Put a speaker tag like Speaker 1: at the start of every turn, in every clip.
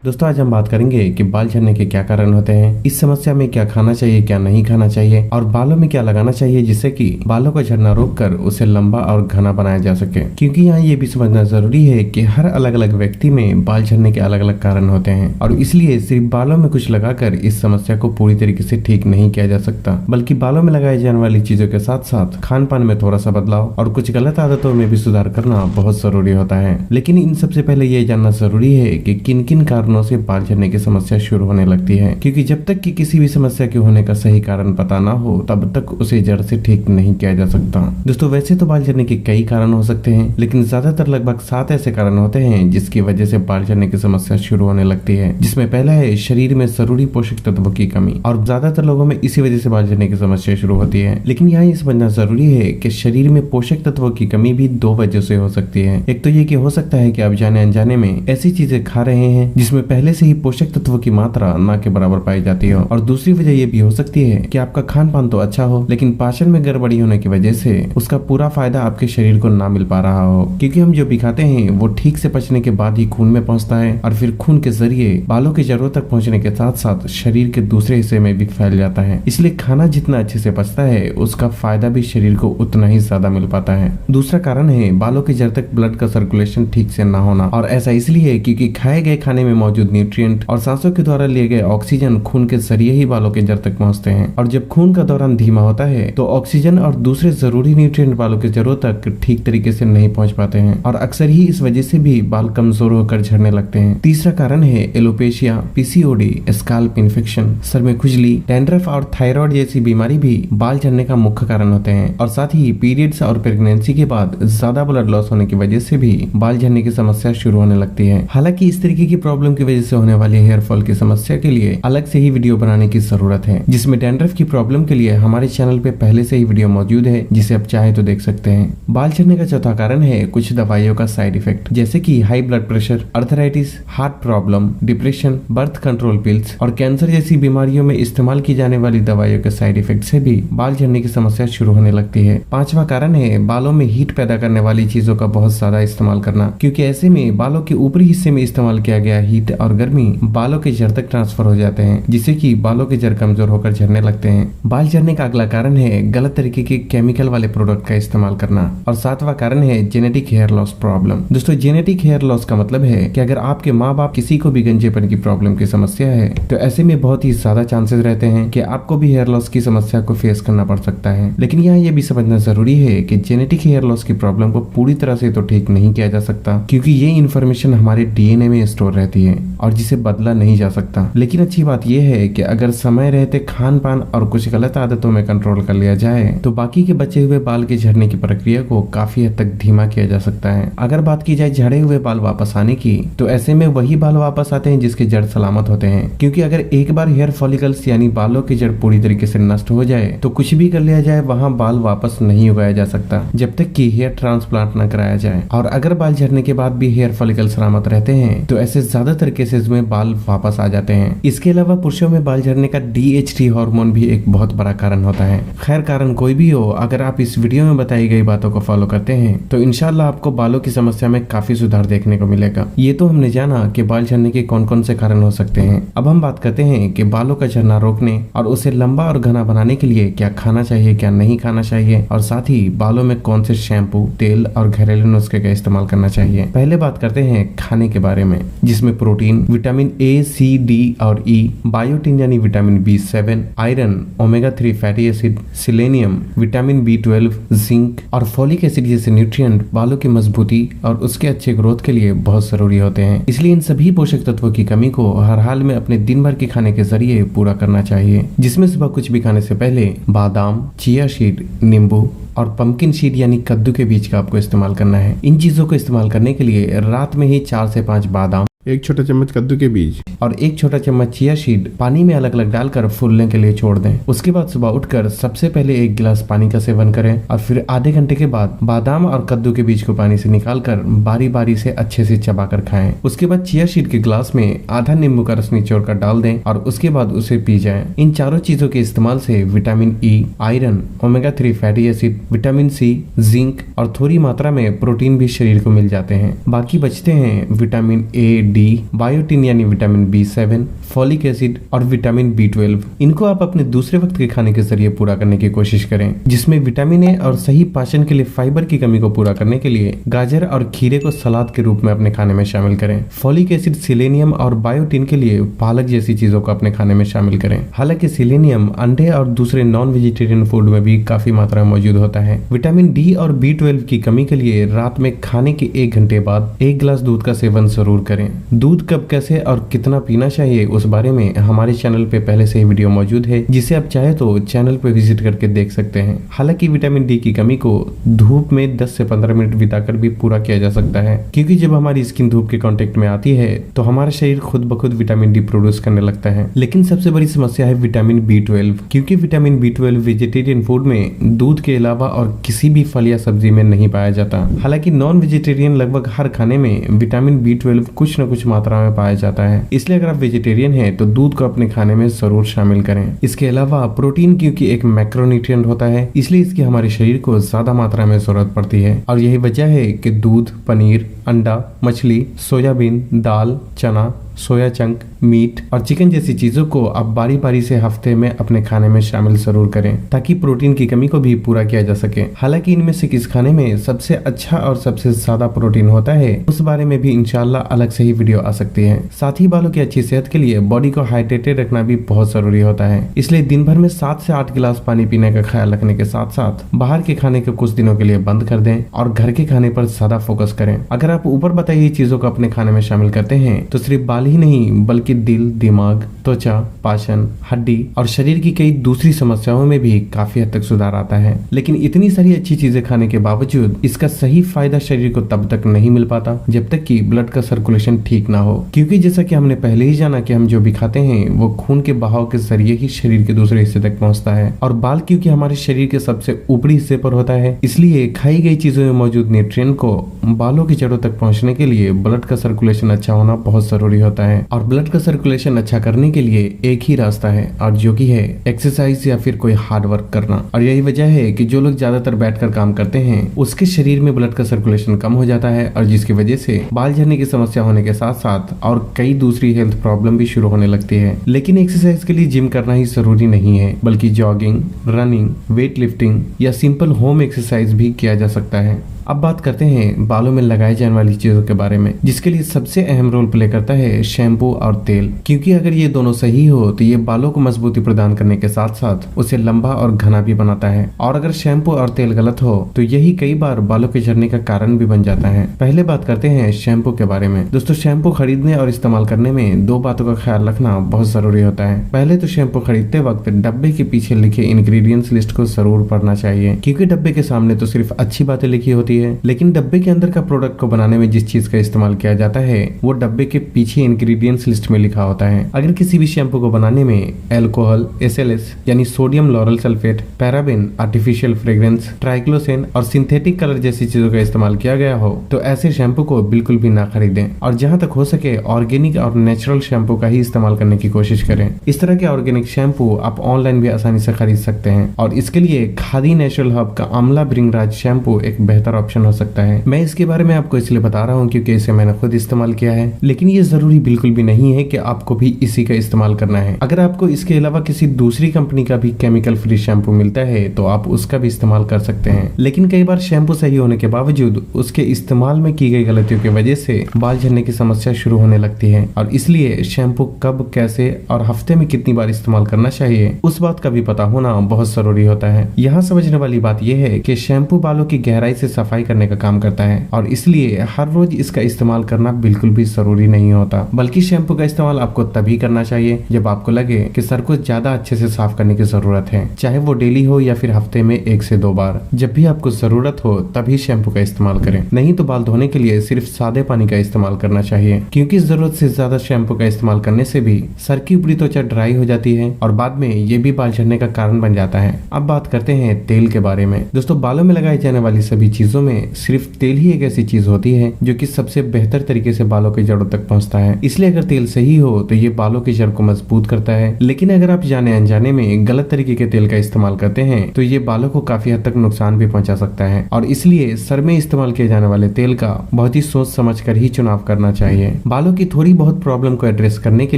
Speaker 1: दोस्तों आज हम बात करेंगे कि बाल झड़ने के क्या कारण होते हैं, इस समस्या में क्या खाना चाहिए क्या नहीं खाना चाहिए और बालों में क्या लगाना चाहिए जिससे कि बालों का झड़ना रोककर उसे लंबा और घना बनाया जा सके। क्योंकि यहाँ ये भी समझना जरूरी है कि हर अलग अलग व्यक्ति में बाल झड़ने के अलग अलग कारण होते हैं और इसलिए सिर्फ बालों में कुछ लगाकर इस समस्या को पूरी तरीके से ठीक नहीं किया जा सकता, बल्कि बालों में लगाई जाने वाली चीजों के साथ साथ खान पान में थोड़ा सा बदलाव और कुछ गलत आदतों में भी सुधार करना बहुत जरूरी होता है। लेकिन इन सबसे पहले ये जानना जरूरी है कि किन किन कारणों से बाल झड़ने की समस्या शुरू होने लगती है, क्योंकि जब तक कि किसी भी समस्या के होने का सही कारण पता ना हो तब तक उसे जड़ से ठीक नहीं किया जा सकता। दोस्तों वैसे तो बाल झड़ने के कई कारण हो सकते हैं, लेकिन ज्यादातर लगभग 7 ऐसे कारण होते हैं जिसकी वजह से बाल झड़ने की समस्या शुरू होने लगती है, जिसमें पहला है शरीर में जरूरी पोषक तत्वों की कमी। और ज्यादातर लोगों में इसी वजह से बाल झड़ने की समस्या शुरू होती है। लेकिन यहाँ ये समझना जरूरी है कि शरीर में पोषक तत्वों की कमी भी 2 वजह से हो सकती है। एक तो ये कि हो सकता है कि आप जाने अनजाने में ऐसी चीजें खा रहे हैं जिसमें पहले से ही पोषक तत्वों की मात्रा ना के बराबर पाई जाती हो, और दूसरी वजह ये भी हो सकती है कि आपका खान पान तो अच्छा हो लेकिन पाचन में गड़बड़ी होने की वजह से उसका पूरा फायदा आपके शरीर को ना मिल पा रहा हो। क्योंकि हम जो भी खाते हैं वो ठीक से पचने के बाद ही खून में पहुंचता है और फिर खून के जरिए बालों की जड़ों तक पहुंचने के साथ साथ शरीर के दूसरे हिस्से में भी फैल जाता है। इसलिए खाना जितना अच्छे से पचता है उसका फायदा भी शरीर को उतना ही ज्यादा मिल पाता है। दूसरा कारण है बालों की जड़ तक ब्लड का सर्कुलेशन ठीक से ना होना, और ऐसा इसलिए क्योंकि खाए गए खाने में मौजूद न्यूट्रिएंट और सांसों के द्वारा लिए गए ऑक्सीजन खून के जरिए ही बालों के जड़ तक पहुंचते हैं, और जब खून का दौरान धीमा होता है तो ऑक्सीजन और दूसरे जरूरी न्यूट्रिएंट बालों के जड़ों तक ठीक तरीके से नहीं पहुंच पाते हैं, और अक्सर ही इस वजह से भी बाल कमजोर होकर झड़ने लगते हैं। तीसरा कारण है alopecia, PCOD, scalp infection, sir में खुजली, डैंड्रफ और थायराइड जैसी बीमारी भी बाल झड़ने का मुख्य कारण होते हैं। और साथ ही पीरियड्स और प्रेगनेंसी के बाद ज्यादा ब्लड लॉस होने की वजह से भी बाल झड़ने की समस्या शुरू होने लगती है। हालांकि इस तरीके की प्रॉब्लम की वजह से होने वाली हेयर फॉल की समस्या के लिए अलग से ही वीडियो बनाने की जरूरत है, जिसमें डैंड्रफ की प्रॉब्लम के लिए हमारे चैनल पे पहले से ही वीडियो मौजूद है, जिसे आप चाहे तो देख सकते हैं। बाल झड़ने का चौथा कारण है कुछ दवाइयों का साइड इफेक्ट, जैसे कि high blood pressure, arthritis, heart problem, depression, birth control pills और कैंसर जैसी बीमारियों में इस्तेमाल की जाने वाली दवाइयों के साइड इफेक्ट से भी बाल झड़ने की समस्या शुरू होने लगती है। पांचवा कारण है बालों में हीट पैदा करने वाली चीजों का बहुत ज्यादा इस्तेमाल करना, क्योंकि ऐसे में बालों के ऊपरी हिस्से में इस्तेमाल किया गया हीट और गर्मी बालों के जड़ तक ट्रांसफर हो जाते हैं, जिससे कि बालों के जड़ कमजोर होकर झड़ने लगते हैं। बाल झड़ने का अगला कारण है गलत तरीके के केमिकल वाले प्रोडक्ट का इस्तेमाल करना, और 7वां कारण है जेनेटिक हेयर लॉस प्रॉब्लम। दोस्तों जेनेटिक हेयर लॉस का मतलब है कि अगर आपके माँ बाप किसी को भी गंजेपन की प्रॉब्लम की समस्या है तो ऐसे में बहुत ही ज्यादा चांसेस रहते हैं कि आपको भी हेयर लॉस की समस्या को फेस करना पड़ सकता है। लेकिन यहाँ ये भी समझना जरूरी है कि जेनेटिक हेयर लॉस की प्रॉब्लम को पूरी तरह से तो ठीक नहीं किया जा सकता, क्योंकि ये इन्फॉर्मेशन हमारे डीएनए में स्टोर रहती है और जिसे बदला नहीं जा सकता। लेकिन अच्छी बात यह है कि अगर समय रहते खान पान और कुछ गलत आदतों में कंट्रोल कर लिया जाए तो बाकी के बचे हुए बाल के झड़ने की प्रक्रिया को काफी हद तक धीमा किया जा सकता है। अगर बात की जाए झड़े हुए बाल वापस आने की, तो ऐसे में वही बाल वापस आते हैं जिसके जड़ सलामत होते हैं, क्योंकि अगर एक बार हेयर फॉलिकल्स यानी बालों की जड़ पूरी तरीके से नष्ट हो जाए तो कुछ भी कर लिया जाए वहाँ बाल वापस नहीं उगाया जा सकता जब तक कि हेयर ट्रांसप्लांट न कराया जाए। और अगर बाल झड़ने के बाद भी हेयर फॉलिकल सलामत रहते हैं तो ऐसे ज्यादातर केसेस में बाल वापस आ जाते हैं। इसके अलावा पुरुषों में बाल झड़ने का DHT हार्मोन भी एक बहुत बड़ा कारण होता है। खैर कारण कोई भी हो, अगर आप इस वीडियो में बताई गई बातों को फॉलो करते हैं तो इंशाल्लाह आपको बालों की समस्या में काफी सुधार देखने को मिलेगा। ये तो हमने जाना कि बाल झड़ने के कौन कौन से कारण हो सकते हैं। अब हम बात करते हैं कि बालों का झड़ना रोकने और उसे लंबा और घना बनाने के लिए क्या खाना चाहिए क्या नहीं खाना चाहिए, और साथ ही बालों में कौन से शैम्पू, तेल और घरेलू नुस्खे का इस्तेमाल करना चाहिए। पहले बात करते हैं खाने के बारे में, जिसमें protein, vitamin A, C, D और E, बायोटिन यानी vitamin B7, iron, omega 3 fatty acid, selenium, vitamin B12, zinc और फोलिक एसिड जैसे न्यूट्रिएंट बालों की मजबूती और उसके अच्छे ग्रोथ के लिए बहुत जरूरी होते हैं। इसलिए इन सभी पोषक तत्वों की कमी को हर हाल में अपने दिन भर के खाने के जरिए पूरा करना चाहिए, जिसमें सुबह कुछ भी खाने से पहले बादाम, चिया सीड, नींबू और पंपकिन सीड यानी कद्दू के बीज का आपको इस्तेमाल करना है। इन चीजों को इस्तेमाल करने के लिए रात में ही 4 से 5 बादाम,
Speaker 2: 1 छोटा चम्मच कद्दू के बीज
Speaker 1: और 1 छोटा चम्मच चिया सीड पानी में अलग अलग डालकर फूलने के लिए छोड़ दें। उसके बाद सुबह उठकर सबसे पहले 1 गिलास पानी का सेवन करें और फिर आधे घंटे के बाद बादाम और कद्दू के बीज को पानी से निकालकर बारी बारी से अच्छे से चबाकर खाएं। उसके बाद चिया सीड के गिलास में आधा नींबू का रस निचोड़ कर डाल दें और उसके बाद उसे पी जाएं। इन चारों चीजों के इस्तेमाल से vitamin E, iron, omega 3 fatty acid, vitamin C, zinc और थोड़ी मात्रा में प्रोटीन भी शरीर को मिल जाते हैं। बाकी बचते हैं विटामिन A, डी, बायोटिन यानी विटामिन B7, फॉलिक एसिड और विटामिन B12। इनको आप अपने दूसरे वक्त के खाने के जरिए पूरा करने की कोशिश करें, जिसमें विटामिन ए और सही पाचन के लिए फाइबर की कमी को पूरा करने के लिए गाजर और खीरे को सलाद के रूप में अपने खाने में शामिल करें। फॉलिक एसिड, सिलेनियम और बायोटिन के लिए पालक जैसी चीजों को अपने खाने में शामिल करें। हालांकि सिलेनियम अंडे और दूसरे नॉन वेजिटेरियन फूड में भी काफी मात्रा में मौजूद होता है। विटामिन डी और B12 की कमी के लिए रात में खाने के 1 घंटे बाद 1 गिलास दूध का सेवन जरूर करें। दूध कब, कैसे और कितना पीना चाहिए उस बारे में हमारे चैनल पे पहले से ही वीडियो मौजूद है, जिसे आप चाहे तो चैनल पे विजिट करके देख सकते हैं। हालांकि विटामिन डी की कमी को धूप में 10 से 15 मिनट बिताकर भी पूरा किया जा सकता है, क्योंकि जब हमारी स्किन धूप के कांटेक्ट में आती है तो हमारा शरीर खुद ब खुद विटामिन डी प्रोड्यूस करने लगता है। लेकिन सबसे बड़ी समस्या है विटामिन B12, क्योंकि विटामिन B12 वेजिटेरियन फूड में दूध के अलावा और किसी भी फल या सब्जी में नहीं पाया जाता। हालांकि नॉन वेजिटेरियन लगभग हर खाने में विटामिन B12 कुछ न कुछ मात्रा में पाया जाता है। इसलिए अगर आप वेजिटेरियन हैं तो दूध को अपने खाने में जरूर शामिल करें। इसके अलावा प्रोटीन, क्योंकि एक मैक्रोन्यूट्रिएंट होता है, इसलिए इसकी हमारे शरीर को ज्यादा मात्रा में जरूरत पड़ती है। और यही वजह है कि दूध, पनीर, अंडा, मछली, सोयाबीन, दाल, चना, सोया चंक, मीट और चिकन जैसी चीजों को आप बारी बारी से हफ्ते में अपने खाने में शामिल जरूर करें, ताकि प्रोटीन की कमी को भी पूरा किया जा सके। हालांकि इनमें से किस खाने में सबसे अच्छा और सबसे ज्यादा प्रोटीन होता है, उस बारे में भी इंशाल्लाह अलग से ही वीडियो आ सकती है। साथ ही बालों की अच्छी सेहत के लिए बॉडी को हाइड्रेटेड रखना भी बहुत जरूरी होता है। इसलिए दिन भर में 7 से 8 गिलास पानी पीने का ख्याल रखने के साथ साथ बाहर के खाने को कुछ दिनों के लिए बंद कर दें और घर के खाने पर ज्यादा फोकस करें। अगर आप ऊपर बताई चीजों को अपने खाने में शामिल करते हैं तो सिर्फ बाल ही नहीं बल्कि दिल, दिमाग, त्वचा, पाचन, हड्डी और शरीर की कई दूसरी समस्याओं में भी काफी हद तक सुधार आता है। लेकिन इतनी सारी अच्छी चीजें खाने के बावजूद इसका सही फायदा शरीर को तब तक नहीं मिल पाता जब तक कि ब्लड का सर्कुलेशन ठीक ना हो, क्योंकि जैसा कि हमने पहले ही जाना कि हम जो भी खाते हैं वो खून के बहाव के जरिए ही शरीर के दूसरे हिस्से तक पहुंचता है। और बाल क्योंकि हमारे शरीर के सबसे ऊपरी हिस्से पर होता है, इसलिए खाई गई चीजों में मौजूद न्यूट्रिएंट को बालों की जड़ों तक पहुंचने के लिए ब्लड का सर्कुलेशन अच्छा होना बहुत जरूरी होता है। और ब्लड का सर्कुलेशन अच्छा करने के लिए एक ही रास्ता है, और जो कि है एक्सरसाइज या फिर कोई हार्ड वर्क करना। और यही वजह है कि जो लोग ज्यादातर बैठकर काम करते हैं उसके शरीर में ब्लड का सर्कुलेशन कम हो जाता है, और जिसकी वजह से बाल झड़ने की समस्या होने के साथ साथ और कई दूसरी हेल्थ प्रॉब्लम भी शुरू होने लगती है। लेकिन एक्सरसाइज के लिए जिम करना ही जरूरी नहीं है, बल्कि जॉगिंग, रनिंग, वेट लिफ्टिंग या सिंपल होम एक्सरसाइज भी किया जा सकता है। अब बात करते हैं बालों में लगाए जाने वाली चीजों के बारे में, जिसके लिए सबसे अहम रोल प्ले करता है शैम्पू और तेल। क्योंकि अगर ये दोनों सही हो तो ये बालों को मजबूती प्रदान करने के साथ साथ उसे लंबा और घना भी बनाता है। और अगर शैम्पू और तेल गलत हो तो यही कई बार बालों के झड़ने का कारण भी बन जाता है। पहले बात करते हैं शैम्पू के बारे में। दोस्तों, शैम्पू खरीदने और इस्तेमाल करने में 2 बातों का ख्याल रखना बहुत जरूरी होता है। पहले तो शैम्पू खरीदते वक्त डब्बे के पीछे लिखे इंग्रेडिएंट्स लिस्ट को जरूर पढ़ना चाहिए, क्योंकि डब्बे के सामने तो सिर्फ अच्छी बातें लिखी होती है, लेकिन डब्बे के अंदर का प्रोडक्ट को बनाने में जिस चीज का इस्तेमाल किया जाता है वो डब्बे के पीछे इंग्रेडिएंट्स लिस्ट में लिखा होता है। अगर किसी भी शैम्पू को बनाने में अल्कोहल, SLS यानी sodium lauryl sulphate, paraben, artificial fragrance, triclosan और सिंथेटिक कलर जैसी चीजों का इस्तेमाल किया गया हो तो ऐसे शैम्पू को बिल्कुल भी ना खरीदें, और जहां तक हो सके ऑर्गेनिक और नेचुरल शैम्पू का ही इस्तेमाल करने की कोशिश करें। इस तरह के ऑर्गेनिक शैम्पू आप ऑनलाइन भी आसानी से खरीद सकते हैं, और इसके लिए खादी नेचुरल हब का आमला भृंगराज शैम्पू एक बेहतर ऑप्शन हो सकता है। मैं इसके बारे में आपको इसलिए बता रहा हूँ क्योंकि इसे मैंने खुद इस्तेमाल किया है, लेकिन ये जरूरी बिल्कुल भी नहीं है कि आपको भी इसी का इस्तेमाल करना है। अगर आपको इसके अलावा किसी दूसरी कंपनी का भी केमिकल फ्री शैम्पू मिलता है तो आप उसका भी इस्तेमाल कर सकते हैं। लेकिन कई बार शैम्पू सही होने के बावजूद उसके इस्तेमाल में की गई गलतियों की वजह से बाल झड़ने की समस्या शुरू होने लगती है, और इसलिए शैम्पू कब, कैसे और हफ्ते में कितनी बार इस्तेमाल करना चाहिए उस बात का भी पता होना बहुत जरूरी होता है। यहाँ समझने वाली बात यह है कि शैम्पू बालों की गहराई से सफाई करने का काम करता है, और इसलिए हर रोज इसका इस्तेमाल करना बिल्कुल भी जरूरी नहीं होता, बल्कि शैम्पू का इस्तेमाल आपको तभी करना चाहिए जब आपको लगे कि सर को ज्यादा अच्छे से साफ करने की जरूरत है, चाहे वो डेली हो या फिर हफ्ते में 1 से 2 बार। जब भी आपको जरूरत हो तभी शैम्पू का इस्तेमाल करें, नहीं तो बाल धोने के लिए सिर्फ सादे पानी का इस्तेमाल करना चाहिए, क्योंकि जरूरत से ज्यादा शैम्पू का इस्तेमाल करने से भी सर की ऊपरी त्वचा ड्राई हो जाती है और बाद में ये भी बाल झड़ने का कारण बन जाता है। अब बात करते हैं तेल के बारे में। दोस्तों, बालों में लगाई जाने वाली सभी चीजों शब्दों में सिर्फ तेल ही एक ऐसी चीज होती है जो कि सबसे बेहतर तरीके से बालों की जड़ों तक पहुंचता है। इसलिए अगर तेल सही हो तो ये बालों की जड़ को मजबूत करता है, लेकिन अगर आप जाने अनजाने में गलत तरीके के तेल का इस्तेमाल करते हैं तो ये बालों को काफी हद तक नुकसान भी पहुंचा सकता है। और इसलिए सर में इस्तेमाल किए जाने वाले तेल का बहुत ही सोच समझ कर ही चुनाव करना चाहिए। बालों की थोड़ी बहुत प्रॉब्लम को एड्रेस करने के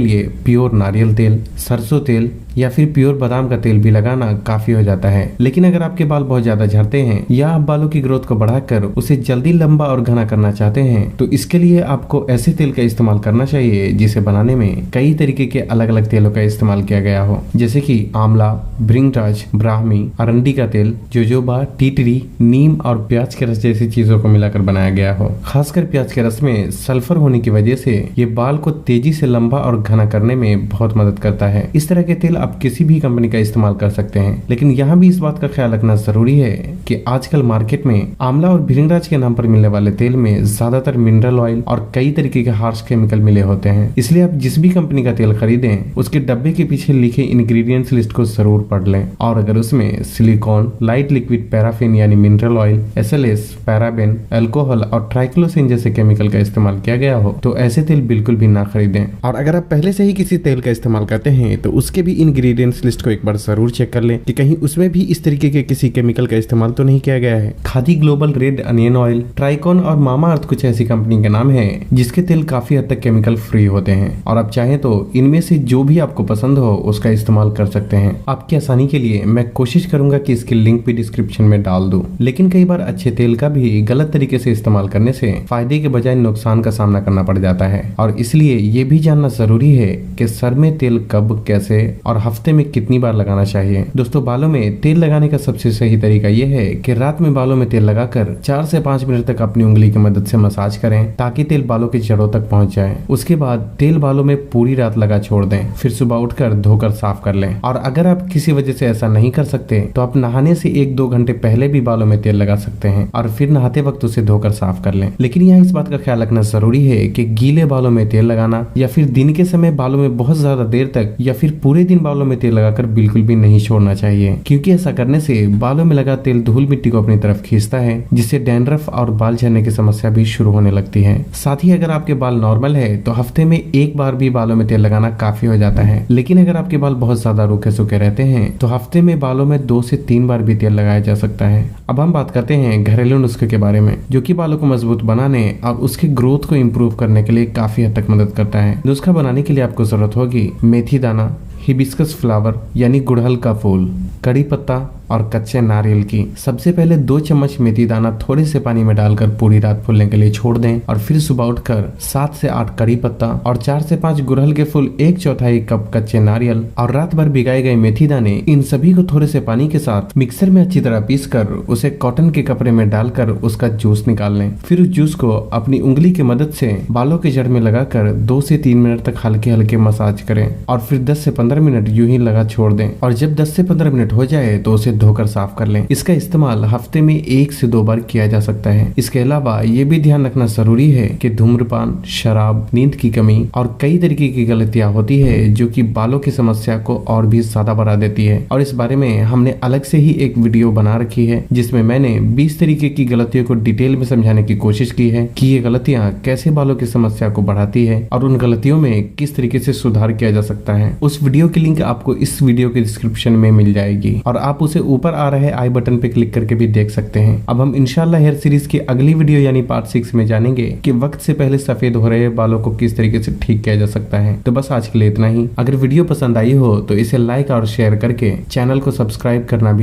Speaker 1: लिए प्योर नारियल तेल, सरसों तेल या फिर प्योर बादाम का तेल भी लगाना काफी हो जाता है। लेकिन अगर आपके बाल बहुत ज्यादा झड़ते हैं या आप बालों की ग्रोथ को बढ़ाकर उसे जल्दी लंबा और घना करना चाहते हैं तो इसके लिए आपको ऐसे तेल का इस्तेमाल करना चाहिए जिसे बनाने में कई तरीके के अलग अलग तेलों का इस्तेमाल किया गया हो, जैसे कि आंवला, भृंगराज, ब्राह्मी, अरंडी का तेल, जोजोबा, टीटरी, नीम और प्याज के रस जैसी चीजों को मिलाकर बनाया गया हो। खासकर प्याज के रस में सल्फर होने की वजह से ये बाल को तेजी से लंबा और घना करने में बहुत मदद करता है। इस तरह के तेल आप किसी भी कंपनी का इस्तेमाल कर सकते हैं, लेकिन यहाँ भी इस बात का ख्याल रखना जरूरी है कि आजकल मार्केट में आंवला और भृंगराज के नाम पर मिलने वाले तेल में ज्यादातर मिनरल ऑयल और कई तरीके के हार्श केमिकल मिले होते हैं। इसलिए आप जिस भी कंपनी का तेल खरीदें उसके डब्बे के पीछे लिखे इंग्रेडिएंट्स लिस्ट को जरूर पढ़ लें, और अगर उसमें सिलिकॉन, लाइट लिक्विड पैराफिन यानी mineral oil, SLS, paraben, alcohol और ट्राइक्लोसिन जैसे केमिकल का इस्तेमाल किया गया हो तो ऐसे तेल बिल्कुल भी ना खरीदें। और अगर आप पहले से ही किसी तेल का इस्तेमाल करते हैं तो उसके भी इंग्रेडिएंट्स लिस्ट को एक बार जरूर चेक कर लें कि कहीं उसमें भी इस तरीके के किसी केमिकल का इस्तेमाल तो नहीं किया गया है। Khadi global red onion oil, Tricon और मामा अर्थ कुछ ऐसी कंपनी के नाम है जिसके तेल काफी हद तक केमिकल फ्री होते हैं, और आप चाहें तो इनमें से जो भी आपको पसंद हो उसका इस्तेमाल कर सकते हैं। आपकी आसानी के लिए मैं कोशिश करूंगा कि इसकी लिंक भी डिस्क्रिप्शन में डाल दूं, लेकिन कई बार अच्छे तेल का भी गलत तरीके से इस्तेमाल करने से फायदे के बजाय नुकसान का सामना करना पड़ जाता है। और इसलिए ये भी जानना जरूरी है कि सर में तेल कब, कैसे और हफ्ते में कितनी बार लगाना चाहिए। दोस्तों, बालों में तेल लगाने का सबसे सही तरीका यह है कि रात में बालों में तेल लगाकर 4 से 5 मिनट तक अपनी उंगली की मदद से मसाज करें ताकि तेल बालों की जड़ों तक पहुंच जाए। उसके बाद तेल बालों में पूरी रात लगा छोड़ दें, फिर सुबह उठकर धोकर साफ कर लें। और अगर आप किसी वजह से ऐसा नहीं कर सकते तो आप नहाने से 1-2 घंटे पहले भी बालों में तेल लगा सकते हैं और फिर नहाते वक्त उसे धोकर साफ कर लें। लेकिन यहाँ इस बात का ख्याल रखना जरूरी है कि गीले बालों में तेल लगाना या फिर दिन के समय बालों में बहुत ज्यादा देर तक या फिर पूरे दिन बालों में तेल लगाकर बिल्कुल भी नहीं छोड़ना चाहिए, क्योंकि ऐसा करने से बालों में लगा तेल धूल मिट्टी को अपनी तरफ खींचता है, जिससे डैंड्रफ और बाल झड़ने की समस्या भी शुरू होने लगती है। साथ ही अगर आपके बाल नॉर्मल है तो हफ्ते में 1 बार भी बालों में तेल लगाना काफी हो जाता है। लेकिन अगर आपके बाल बहुत ज्यादा रूखे सूखे रहते हैं तो हफ्ते में बालों में 2 से 3 बार भी तेल लगाया जा सकता है। अब हम बात करते हैं घरेलू नुस्खे के बारे में, जो कि बालों को मजबूत बनाने और उसके ग्रोथ को इम्प्रूव करने के लिए काफी हद तक मदद करता है। नुस्खा बनाने के लिए आपको जरूरत होगी मेथी दाना, हिबिस्कस फ्लावर यानी गुड़हल का फूल, कड़ी पत्ता और कच्चे नारियल की। सबसे पहले 2 चम्मच मेथी दाना थोड़े से पानी में डालकर पूरी रात फूलने के लिए छोड़ दें, और फिर सुबह उठकर 7 से 8 कड़ी पत्ता और 4 से 5 गुड़हल के फूल, 1/4 कप कच्चे नारियल और रात भर भिगाए गए मेथी दाने, इन सभी को थोड़े से पानी के साथ मिक्सर में अच्छी तरह पीस कर उसे कॉटन के कपड़े में डालकर उसका जूस निकाल लें। फिर उस जूस को अपनी उंगली की मदद से बालों के जड़ में लगाकर 2 से 3 मिनट तक हल्के हल्के मसाज करें और फिर 10 से 15 मिनट यूं ही लगा छोड़ दें, और जब 10 से 15 मिनट हो जाए तो उसे धोकर साफ कर लें। इसका इस्तेमाल हफ्ते में 1 से 2 बार किया जा सकता है। इसके अलावा ये भी ध्यान रखना जरूरी है कि धूम्रपान, शराब, नींद की कमी और कई तरीके की गलतियां होती है जो कि बालों की समस्या को और भी ज्यादा बढ़ा देती है, और इस बारे में हमने अलग से ही एक वीडियो बना रखी है जिसमें मैंने 20 तरीके की गलतियों को डिटेल में समझाने की कोशिश की है कि ये गलतियां कैसे बालों की समस्या को बढ़ाती है और उन गलतियों में किस तरीके से सुधार किया जा सकता है। उस वीडियो की लिंक आपको इस वीडियो के डिस्क्रिप्शन में मिल जाएगी, और आप उसे ऊपर आ रहे आई बटन पे क्लिक करके भी देख सकते हैं। अब हम इंशाल्लाह हेयर सीरीज की अगली वीडियो यानी पार्ट 6 में जानेंगे कि वक्त से पहले सफेद हो रहे बालों को किस तरीके से ठीक किया जा सकता है। तो बस आज के लिए इतना ही। अगर वीडियो पसंद आई हो तो इसे लाइक और शेयर करके चैनल को सब्सक्राइब करना भी